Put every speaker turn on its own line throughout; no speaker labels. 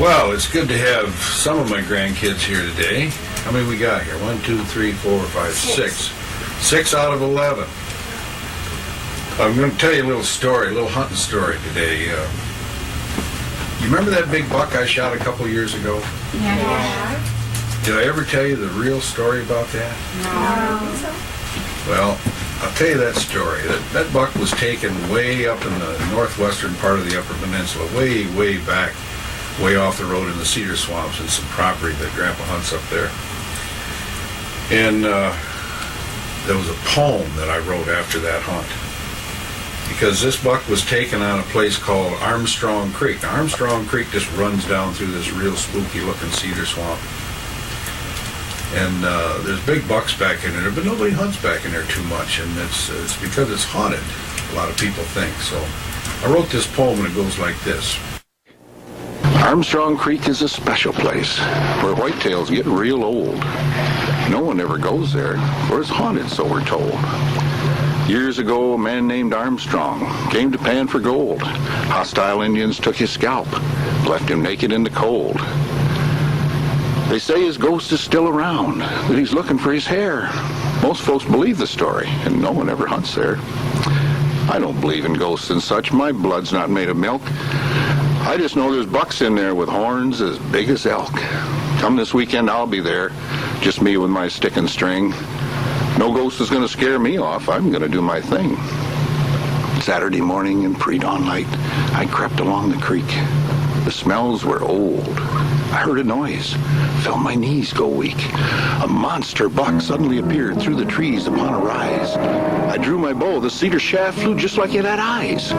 Well, it's good to have some of my grandkids here today. How many we got here? 1, 2, 3, 4, 5, 6. 6 out of 11. I'm going to tell you a little story, a little hunting story today. You remember that big buck I shot a couple years ago?
Yeah.
Did I ever tell you the real story about that?
No.
Well, I'll tell you that story. That buck was taken way up in the northwestern part of the Upper Peninsula, way back, way off the road in the cedar swamps and some property that Grandpa hunts up there. And there was a poem that I wrote after that hunt. Because this buck was taken on a place called Armstrong Creek. Now, Armstrong Creek just runs down through this real spooky-looking cedar swamp. And there's big bucks back in there, but nobody hunts back in there too much, and it's because it's haunted, a lot of people think. So I wrote this poem, and it goes like this.
Armstrong Creek is a special place where whitetails get real old. No one ever goes there, for it's haunted, so we're told. Years ago, a man named Armstrong came to pan for gold. Hostile Indians took his scalp, left him naked in the cold. They say his ghost is still around, that he's looking for his hair. Most folks believe the story, and no one ever hunts there. I don't believe in ghosts and such. My blood's not made of milk. I just know there's bucks in there with horns as big as elk. Come this weekend, I'll be there, just me with my stick and string. No ghost is going to scare me off. I'm going to do my thing. Saturday morning in pre-dawn light, I crept along the creek. The smells were old. I heard a noise, felt my knees go weak. A monster buck suddenly appeared through the trees upon a rise. I drew my bow. The cedar shaft flew just like it had eyes.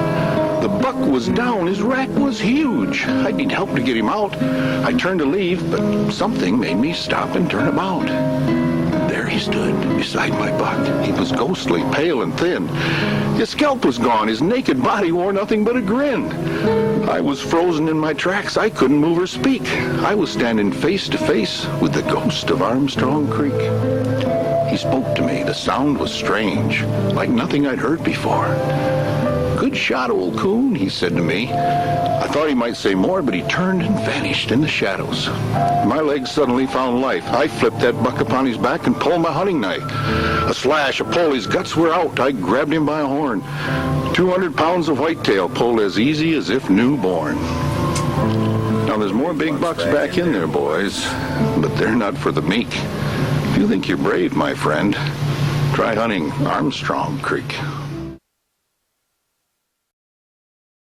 The buck was down. His rack was huge. I'd need help to get him out. I turned to leave, but something made me stop and turn about. There he stood beside my buck. He was ghostly, pale and thin. His scalp was gone. His naked body wore nothing but a grin. I was frozen in my tracks. I couldn't move or speak. I was standing face to face with the ghost of Armstrong Creek. He spoke to me. The sound was strange, like nothing I'd heard before. Good shot, old coon, he said to me. I thought he might say more, but he turned and vanished in the shadows. My legs suddenly found life. I flipped that buck upon his back and pulled my hunting knife. A slash, a pull, his guts were out. I grabbed him by a horn. 200 pounds of whitetail pulled as easy as if newborn. Now there's more big bucks back in there, boys, but they're not for the meek. If you think you're brave, my friend, try hunting Armstrong Creek.